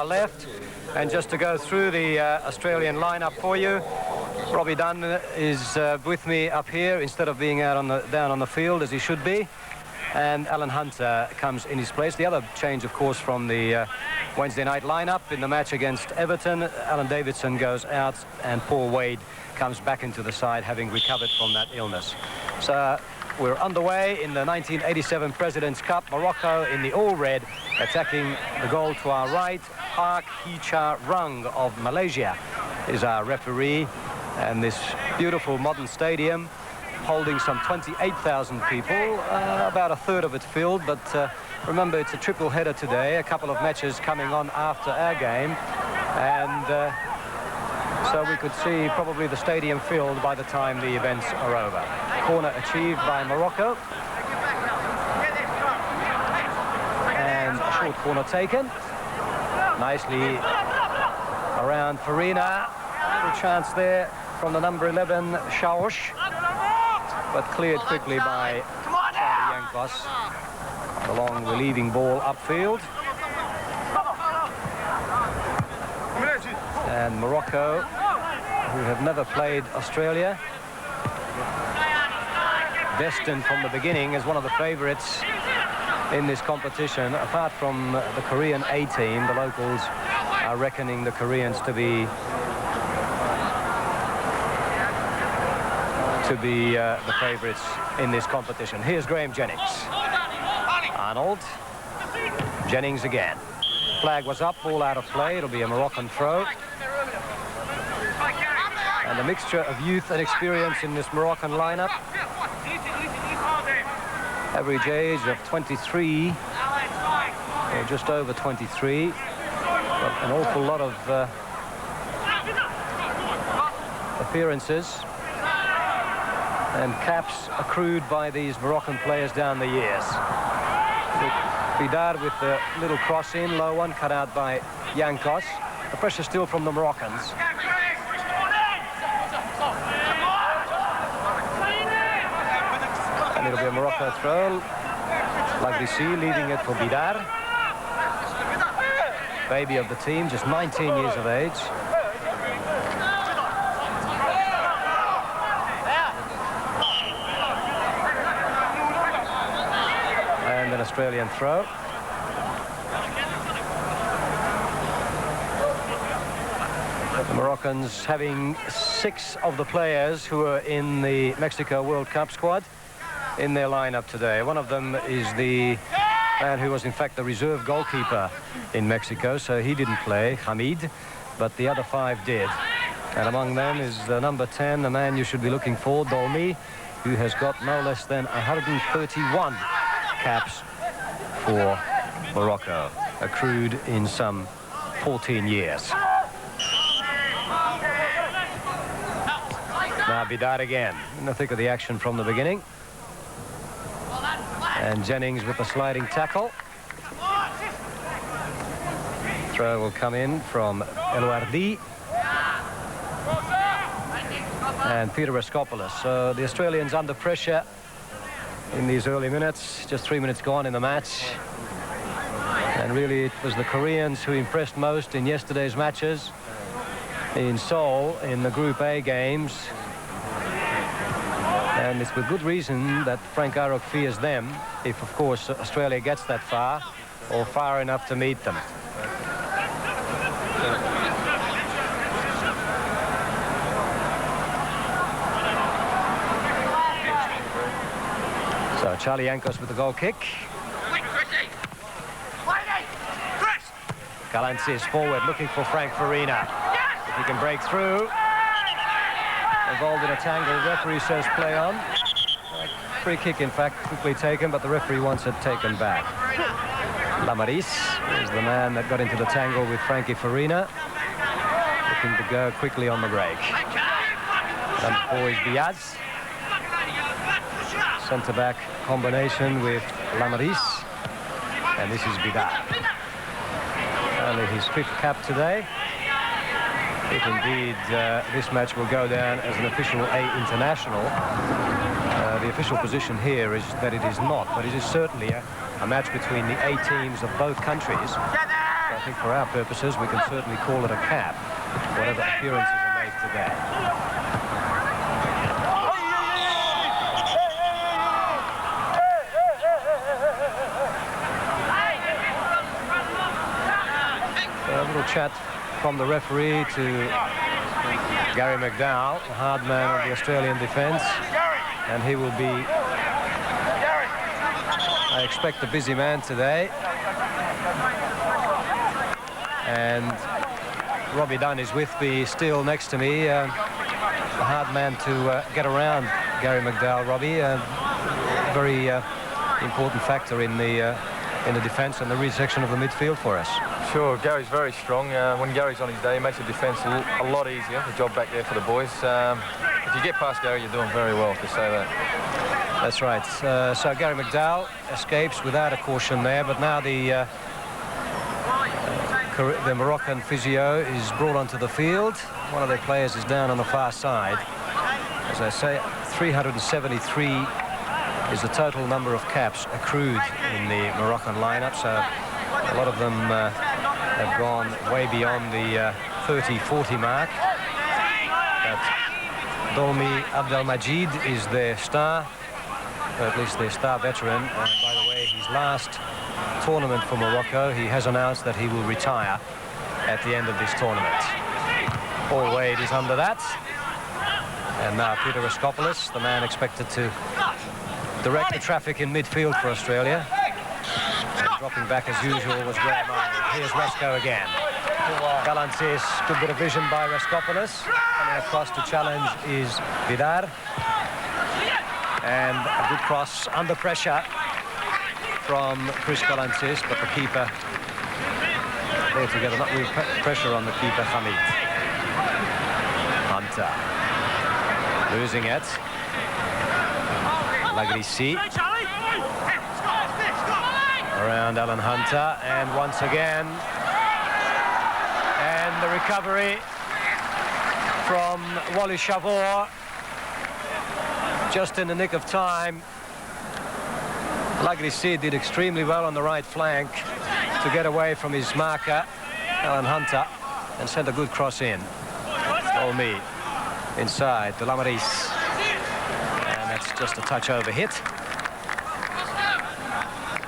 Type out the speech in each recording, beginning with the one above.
left. And just to go through the Australian lineup for you, Robbie Dunn is with me up here instead of being out on down on the field as he should be. And Alan Hunter comes in his place. The other change, of course, from the Wednesday night lineup in the match against Everton, Alan Davidson goes out and Paul Wade comes back into the side, having recovered from that illness. So we're underway in the 1987 President's Cup. Morocco in the all-red, attacking the goal to our right. Park Hee-Cha Rung of Malaysia is our referee. And this beautiful modern stadium holding some 28,000 people, about a third of it filled, but remember it's a triple header today, a couple of matches coming on after our game, and so we could see probably the stadium filled by the time the events are over. Corner achieved by Morocco, and a short corner taken, nicely around Farina, little chance there from the number 11 Shaosh, but cleared quickly by Charlie Yankos. A long relieving ball upfield. And Morocco, who have never played Australia, destined from the beginning as one of the favourites in this competition. Apart from the Korean A team, the locals are reckoning the Koreans to be the favourites in this competition. Here's Graham Jennings. Arnold. Jennings again. Flag was up, ball out of play. It'll be a Moroccan throw. And a mixture of youth and experience in this Moroccan lineup. Average age of 23, or just over 23. But an awful lot of appearances and caps accrued by these Moroccan players down the years. Bidar with the little cross in, low one, cut out by Yankos. The pressure still from the Moroccans. And it'll be a Morocco throw. Lagrisi leading it for Bidar. Baby of the team, just 19 years of age. An Australian throw. The Moroccans having 6 of the players who are in the Mexico World Cup squad in their lineup today. One of them is the man who was in fact the reserve goalkeeper in Mexico, so he didn't play, Hamid, but the other 5 did. And among them is the number 10, the man you should be looking for, Dolmy, who has got no less than 131 caps for Morocco, accrued in some 14 years. Now Bidar again, in the thick of the action from the beginning. And Jennings with the sliding tackle. Throw will come in from Elouardi and Peter Raskopoulos. So the Australians under pressure in these early minutes, just 3 minutes gone in the match. And really it was the Koreans who impressed most in yesterday's matches in Seoul in the Group A games. And it's with good reason that Frank Arok fears them if, of course, Australia gets that far or far enough to meet them. So Charlie Yankos with the goal kick. Galanzi is forward looking for Frank Farina. If he can break through. Involved in a tangle, the referee says play on. Free kick, in fact, quickly taken, but the referee wants it taken back. Lamaris is the man that got into the tangle with Frankie Farina. Looking to go quickly on the break. Number 4 is Diaz. Centre-back combination with Lamaris. And this is Bidar. Only his 5th cap today. If indeed this match will go down as an official A international. The official position here is that it is not, but it is certainly a match between the A teams of both countries. But think for our purposes we can certainly call it a cap, whatever appearances are made today. A little chat from the referee to Gary McDowell, the hard man of the Australian defence, and he will be, I expect, a busy man today. And Robbie Dunn is with me, still next to me, a hard man to get around Gary McDowell. Robbie, a very important factor in the defence and the resection of the midfield for us. Sure, Gary's very strong. When Gary's on his day, he makes the defence a lot easier, the job back there for the boys. If you get past Gary, you're doing very well, to say that. That's right. So Gary McDowell escapes without a caution there, but now the Moroccan physio is brought onto the field. One of their players is down on the far side. As I say, 373 is the total number of caps accrued in the Moroccan lineup, so a lot of them have gone way beyond the 30-40 mark. But Dolmi Abdelmajid is their star, or at least their star veteran. And by the way, his last tournament for Morocco, he has announced that he will retire at the end of this tournament. Paul Wade is under that. And now Peter Raskopoulos, the man expected to direct the traffic in midfield for Australia. And dropping back as usual was Graham Arnold. Here's Rasko again. Galantis, good bit of vision by Raskopoulos. Coming across to challenge is Vidar. And a good cross under pressure from Chris Galantis, but the keeper there together, not real pressure on the keeper, Hamid. Hunter losing it. Lagrissi around Alan Hunter, and once again, and the recovery from Wally Chavor just in the nick of time. Lagrissi did extremely well on the right flank to get away from his marker, Alan Hunter, and sent a good cross in. Olmi inside to Lamaris, and that's just a touch over hit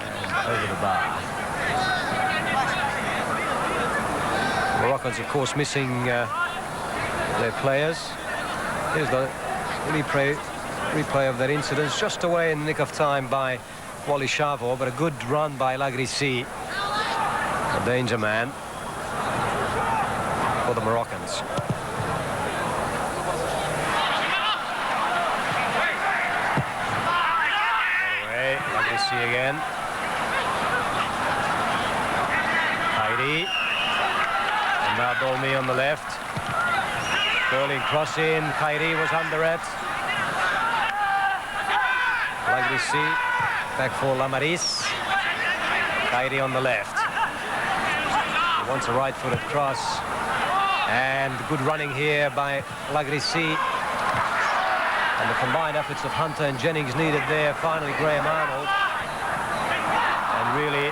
and over the bar. Moroccans, of course, missing their players. Here's the replay of that incident, just away in the nick of time by Wally Chavor, but a good run by Lagrissi, a danger man for the Moroccans. Away, Lagrissi again. Heidi, and now Dolmi on the left. Curling cross in, Kairi was under it. Lagrissi back for Lamaris. Kairi on the left. He wants a right-footed cross. And good running here by Lagrissi. And the combined efforts of Hunter and Jennings needed there. Finally, Graham Arnold. And really,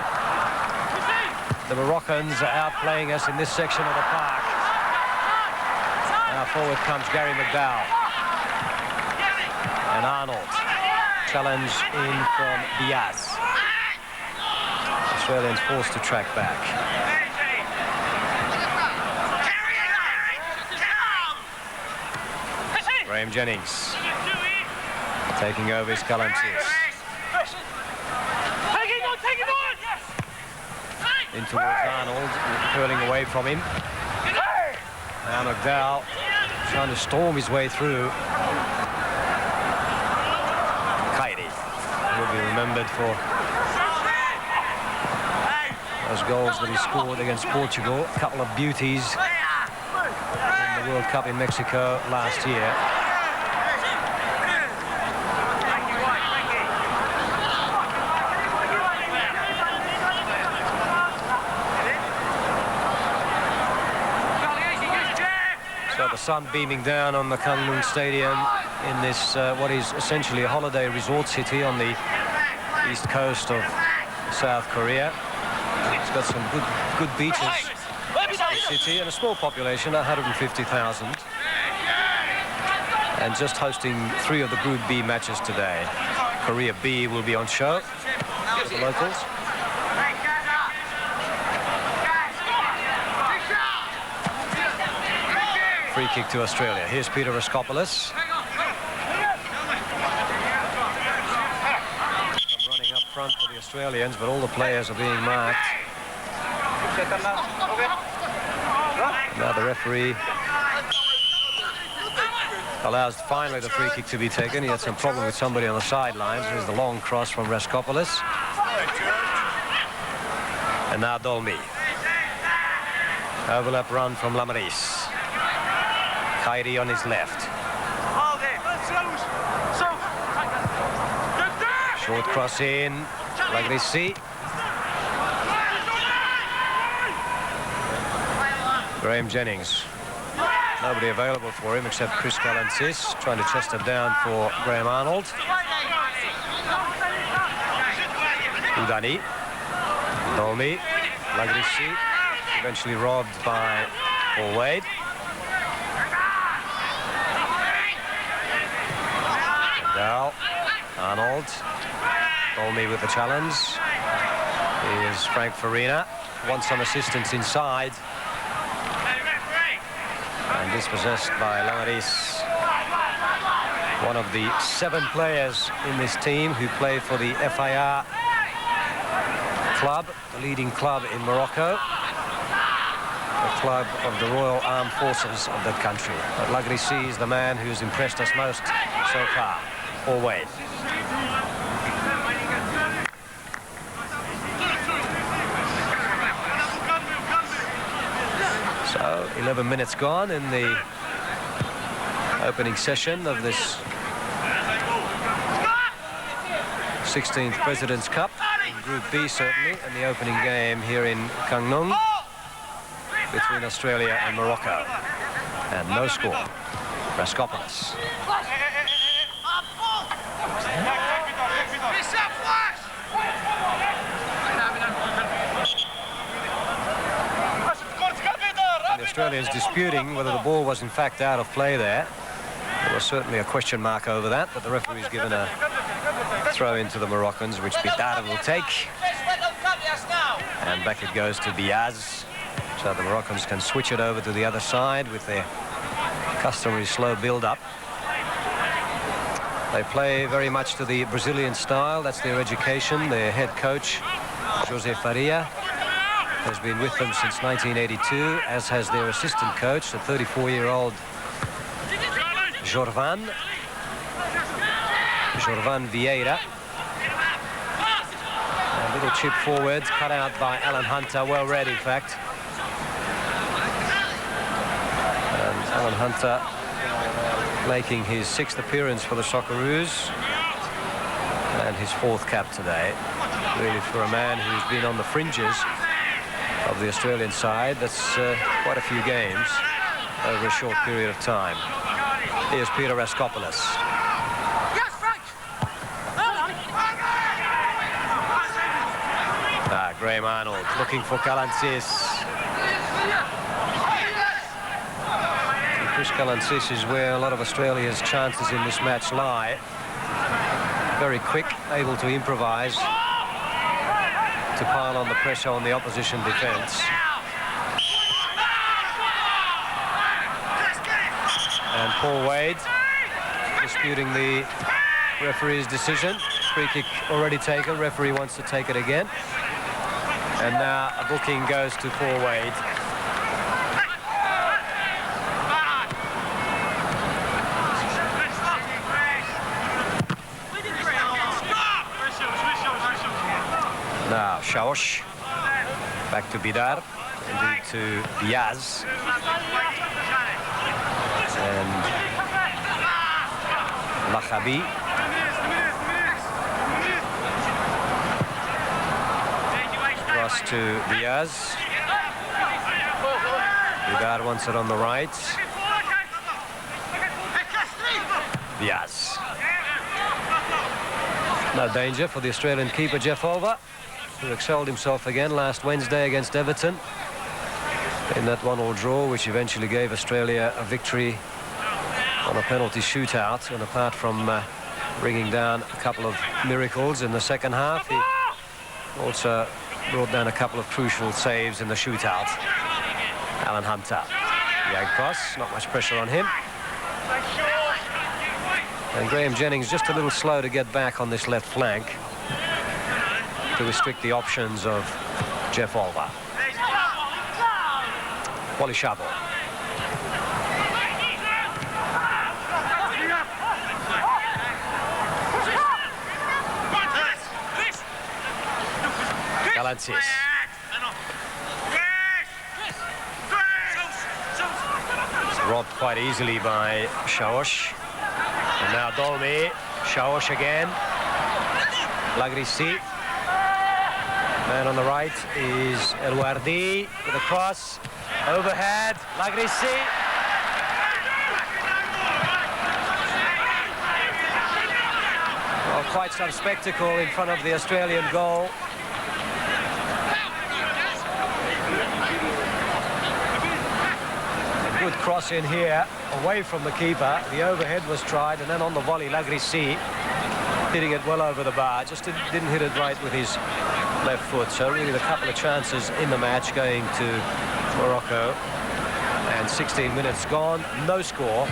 the Moroccans are outplaying us in this section of the park. Now forward comes Gary McDowell. And Arnold. Challenge in from Diaz. Australians forced to track back. Graham Jennings taking over his Galantis. In towards Arnold, curling away from him. Now McDowell trying to storm his way through. Will be remembered for those goals that he scored against Portugal. A couple of beauties in the World Cup in Mexico last year. So the sun beaming down on the Kangmun Stadium in this, what is essentially a holiday resort city on the east coast of South Korea. It's got some good good beaches city and a small population, 150,000. And just hosting 3 of the Group B matches today. Korea B will be on show for the locals. Free kick to Australia. Here's Peter Raskopoulos. Running up front for the Australians, but all the players are being marked. Now the referee allows finally the free kick to be taken. He had some problem with somebody on the sidelines. There's the long cross from Raskopoulos. And now Dolmy. Overlap run from Lamaris. Khairi on his left. Short cross in. Lagrissi. Graham Jennings. Nobody available for him except Chris Galantis, trying to chest it down for Graham Arnold. Udani. Dolmy. Lagrissi. Eventually robbed by Paul Wade. Dow. Arnold. Dolmy with the challenge. Here's Frank Farina. Wants some assistance inside. And dispossessed by Lamaris. One of the 7 players in this team who play for the FIR club, the leading club in Morocco. The club of the Royal Armed Forces of that country. But Lagrissi is the man who's impressed us most so far. Paul Wade. So 11 minutes gone in the opening session of this 16th President's Cup in Group B, certainly, and the opening game here in Kangnung between Australia and Morocco. And no score. Raskopoulos. The Australians disputing whether the ball was in fact out of play there. There was certainly a question mark over that, but the referee's given a throw into the Moroccans, which Bidar will take. And back it goes to Biaz. So the Moroccans can switch it over to the other side with their customary slow build-up. They play very much to the Brazilian style. That's their education. Their head coach, José Faria, has been with them since 1982, as has their assistant coach, the 34-year-old Jorvan Vieira. A little chip forward, cut out by Alan Hunter, well read in fact. And Alan Hunter making his 6th appearance for the Socceroos and his 4th cap today. Really, for a man who's been on the fringes of the Australian side, that's quite a few games over a short period of time. Here's Peter Raskopoulos. Yes, Frank. Graham Arnold looking for Galantis. Chris Galantis is where a lot of Australia's chances in this match lie. Very quick, able to improvise, to pile on the pressure on the opposition defence. And Paul Wade disputing the referee's decision. Free kick already taken. Referee wants to take it again. And now a booking goes to Paul Wade. Now Shaosh. Back to Bidar. Indeed to Diaz. And Lachabi. Cross to Diaz. Bidar wants it on the right. Diaz. No danger for the Australian keeper, Jeff Olver. who excelled himself again last Wednesday against Everton in that 1-1 draw, which eventually gave Australia a victory on a penalty shootout. And apart from bringing down a couple of miracles in the second half, he also brought down a couple of crucial saves in the shootout. Alan Hunter. Yankos, not much pressure on him. And Graham Jennings just a little slow to get back on this left flank to restrict the options of Jeff Olver. Wally Shabo. Galantis. Robbed quite easily by Shaosh. And now Dolmy. Shaosh again. Lagrissi. Man on the right is Elwardi with a cross. Overhead. Lagrissi. Well, quite some spectacle in front of the Australian goal. Good cross in here, away from the keeper. The overhead was tried, and then on the volley, Lagrissi hitting it well over the bar. Just didn't hit it right with his left foot. So really a couple of chances in the match going to Morocco. And 16 minutes gone, no score.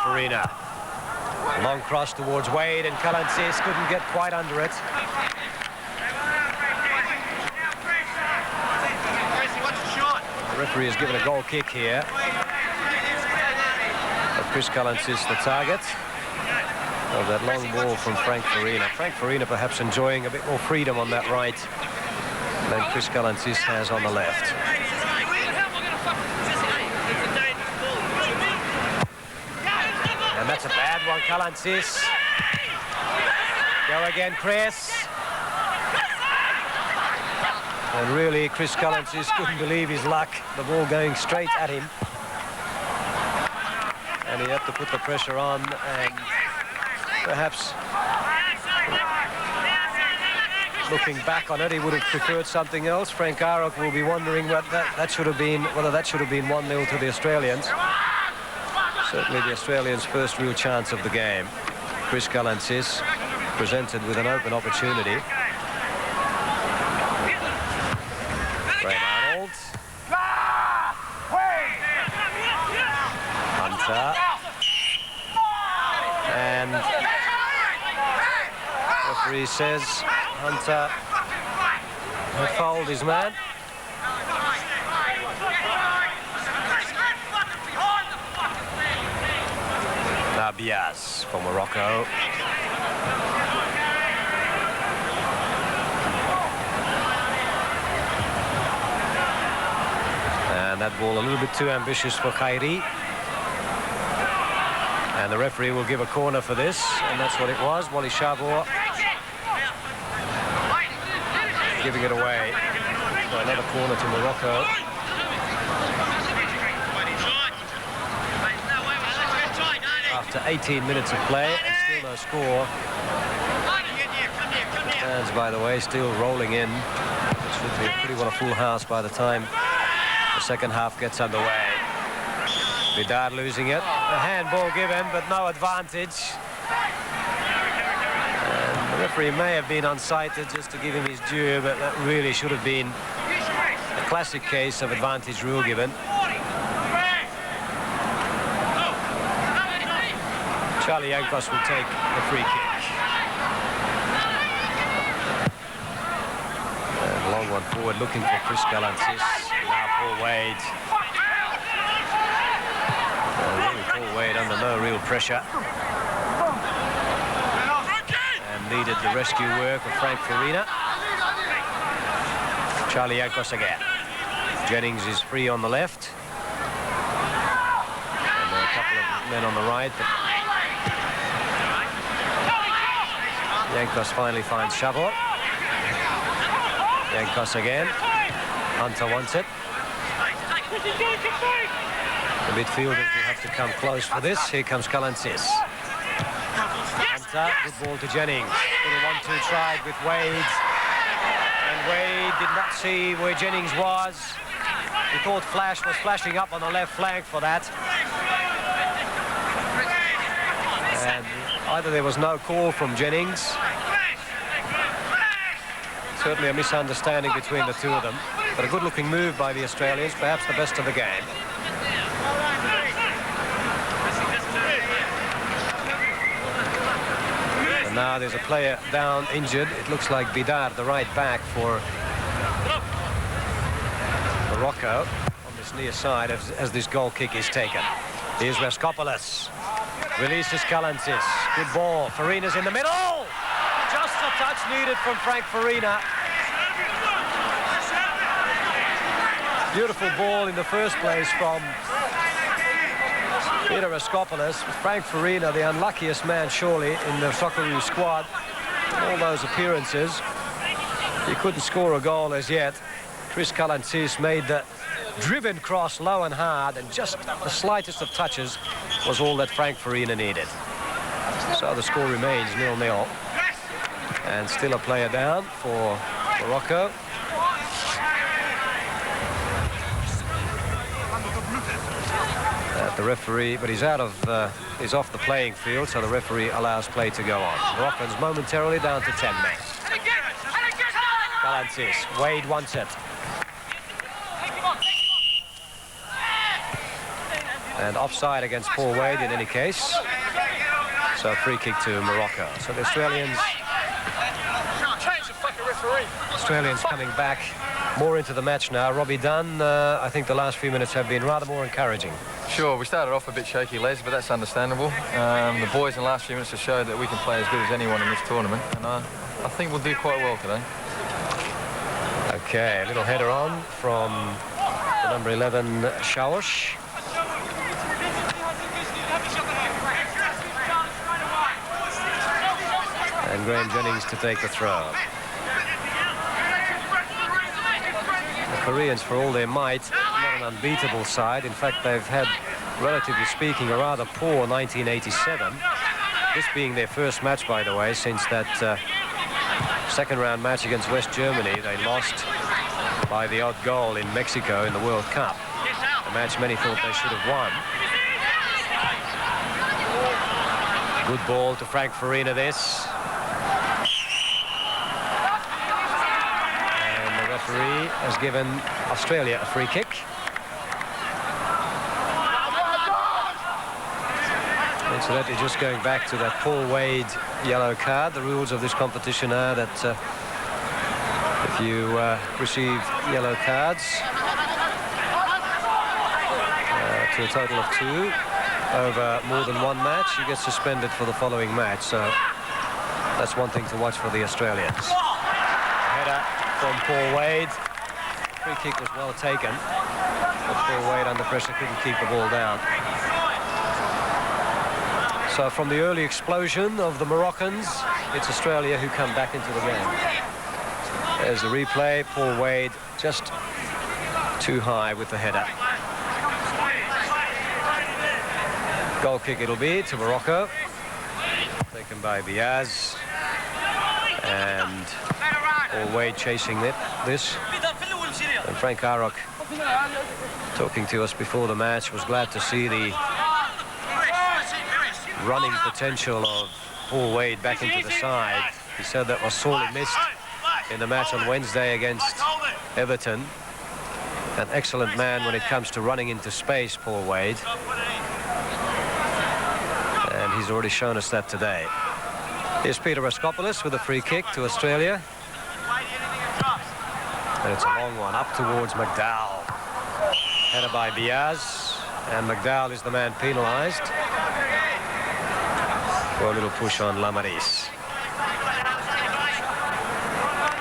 Farina. Long cross towards Wade, and Kalantzis couldn't get quite under it. The referee has given a goal kick here. But Chris Kalantzis the target of that long ball from Frank Farina. Frank Farina perhaps enjoying a bit more freedom on that right than Chris Kalantzis has on the left. That's a bad one, Kalantzis. Go again, Chris. And really, Chris Kalantzis couldn't believe his luck. The ball going straight at him. And he had to put the pressure on, and perhaps looking back on it, he would have preferred something else. Frank Arok will be wondering what that should have been, whether that should have been 1-0 to the Australians. Certainly the Australians' first real chance of the game. Chris Kalantzis presented with an open opportunity. Graham Arnold. Hunter. And the referee says Hunter had fouled his man. Bias for Morocco. And that ball a little bit too ambitious for Khairi. And the referee will give a corner for this, and that's what it was. Wally Shabo giving it away. So another corner to Morocco. After 18 minutes of play and still no score. Fans, by the way, still rolling in. It should be pretty well a full house by the time the second half gets underway. Vidar losing it. A handball given, but no advantage. And the referee may have been unsighted just to give him his due, but that really should have been a classic case of advantage rule given. Charlie Yankos will take the free kick. And long one forward looking for Chris Kalantzis. Now Paul Wade. Really Paul Wade under no real pressure. And needed the rescue work of Frank Farina. Charlie Yankos again. Jennings is free on the left. And there are a couple of men on the right. But Yankos finally finds Shabo. Yankos again. Hunter wants it. The midfielders will have to come close for this. Here comes Kalantzis. Hunter, good ball to Jennings. Little 1-2 tried with Wade. And Wade did not see where Jennings was. He thought Flash was flashing up on the left flank for that. And either there was no call from Jennings. Certainly a misunderstanding between the two of them. But a good-looking move by the Australians, perhaps the best of the game. And now there's a player down, injured. It looks like Bidar, the right back for Morocco, on this near side as this goal kick is taken. Here's Raskopoulos. Releases Kalantzis. Good ball. Farina's in the middle. Just a touch needed from Frank Farina. Beautiful ball in the first place from Peter Raskopoulos. Frank Farina, the unluckiest man surely in the Socceroos squad. All those appearances. He couldn't score a goal as yet. Chris Kalantzis made the driven cross low and hard, and just the slightest of touches was all that Frank Farina needed. So the score remains 0-0. And still a player down for Morocco. The referee, but he's he's off the playing field, so the referee allows play to go on. Moroccans momentarily down to 10 men. Kalantzis, Wade wants it. And offside against Paul Wade in any case. So free kick to Morocco. So the Australians coming back more into the match now. Robbie Dunn, I think the last few minutes have been rather more encouraging. Sure, we started off a bit shaky, Les, but that's understandable. The boys in the last few minutes have showed that we can play as good as anyone in this tournament, and I think we'll do quite well today. Okay, a little header on from the number 11, Shaosh. And Graham Jennings to take the throw. The Koreans, for all their might, not an unbeatable side. In fact, they've had, relatively speaking, a rather poor 1987. This being their first match, by the way, since that second round match against West Germany. They lost by the odd goal in Mexico in the World Cup. A match many thought they should have won. Good ball to Frank Farina, this. Referee has given Australia a free kick. Incidentally, just going back to that Paul Wade yellow card, the rules of this competition are that if you receive yellow cards to a total of 2 over more than one match, you get suspended for the following match. So that's one thing to watch for the Australians. Header from Paul Wade. Free kick was well taken, but Paul Wade under pressure couldn't keep the ball down. So from the early explosion of the Moroccans, it's Australia who come back into the game. There's the replay. Paul Wade just too high with the header. Goal kick it'll be to Morocco. Taken by Biaz. And Paul Wade chasing this. And Frank Arok, talking to us before the match, was glad to see the running potential of Paul Wade back into the side. He said that was sorely missed in the match on Wednesday against Everton. An excellent man when it comes to running into space, Paul Wade. And he's already shown us that today. Here's Peter Raskopoulos with a free kick to Australia. And it's a long one up towards McDowell. Header by Biaz. And McDowell is the man penalised for a little push on Lamaris.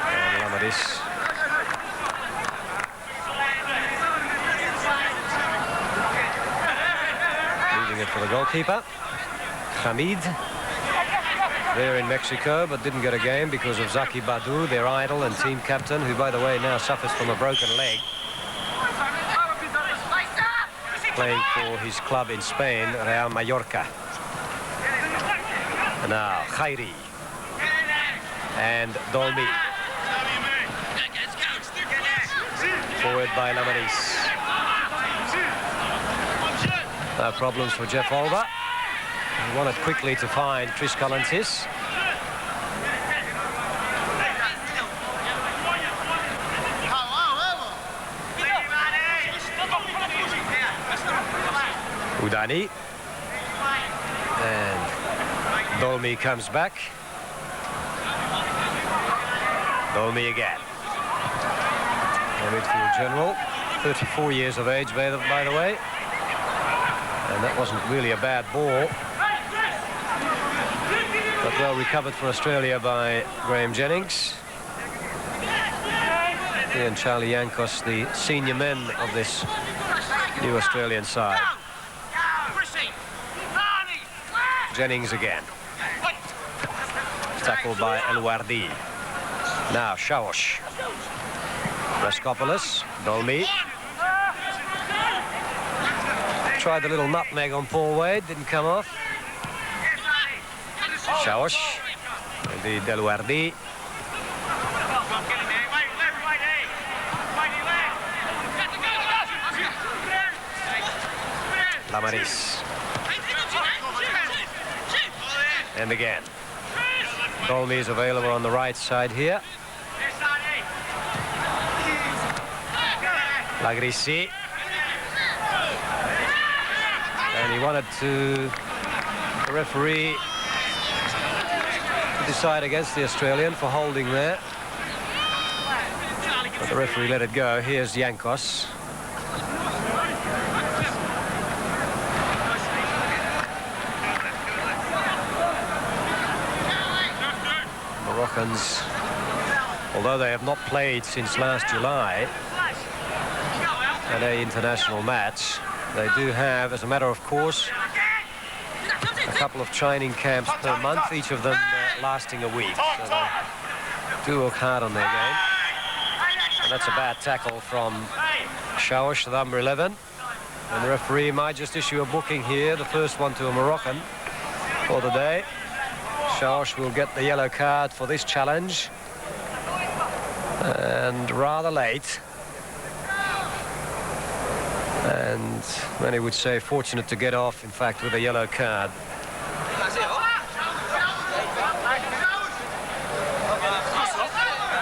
And Lamaris leaving it for the goalkeeper, Hamid. there in Mexico, but didn't get a game because of Zaki Badu, their idol and team captain, who, by the way, now suffers from a broken leg. Playing for his club in Spain, Real Mallorca. And now Khairi and Dolmi. Forward by Lamaris. No problems for Jeff Olver. He wanted quickly to find Tris Kalantis. Udani. And Dolmi comes back. Dolmi again. The midfield general, 34 years of age, by the way. And that wasn't really a bad ball. But well recovered for Australia by Graham Jennings. He and Charlie Yankos, the senior men of this new Australian side. Jennings again. Tackled by El-Wardi. Now Shaosh. Raskopoulos. Dolmi. Tried the little nutmeg on Paul Wade. Didn't come off. Shaosh. Indeed, El-Wardi. Lamaris. And again. Dolmi is available on the right side here. Lagrissi. And he wanted the referee to decide against the Australian for holding there. But the referee let it go. Here's Yankos. Moroccans, although they have not played since last July at an international match, they do have, as a matter of course, a couple of training camps per month, each of them lasting a week. So they do work hard on their game. And that's a bad tackle from Shaosh, the number 11. And the referee might just issue a booking here, the first one to a Moroccan for the day. Shaosh will get the yellow card for this challenge. And rather late. And many would say fortunate to get off, in fact, with a yellow card.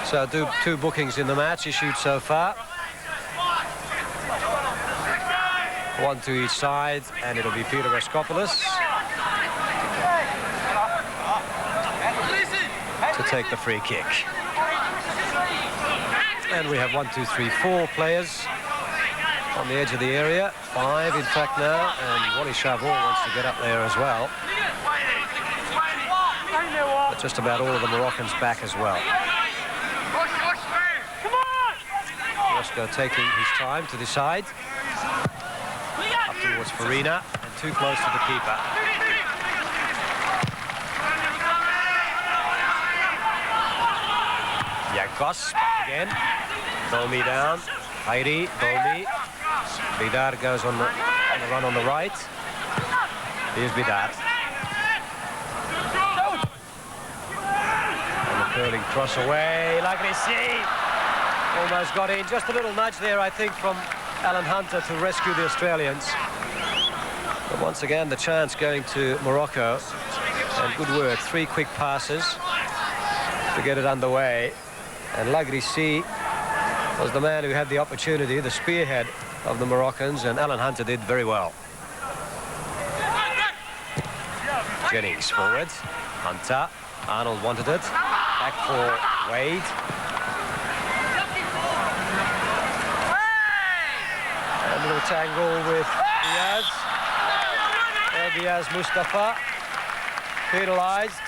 So two bookings in the match issued so far. One to each side, and it'll be Peter Raskopoulos to take the free kick. And we have 1, 2, 3, 4 players on the edge of the area. 5, in fact, now, and Wally Chavon wants to get up there as well. But just about all of the Moroccans back as well. Roscoe taking his time to decide. Up towards Farina, and too close to the keeper. Yankos back again. Dolmi down. Khairi, Dolmi. Bidar goes on the run on the right. Here's Bidar. And the curling cross away. Lagrissi almost got in. Just a little nudge there, I think, from Alan Hunter to rescue the Australians. But once again, the chance going to Morocco. And good work. 3 quick passes to get it underway. And Lagrissi was the man who had the opportunity, the spearhead of the Moroccans, and Alan Hunter did very well. Jennings forward. Hunter. Arnold wanted it. Back for Wade. And a little tangle with Diaz. Diaz Mustafa penalised.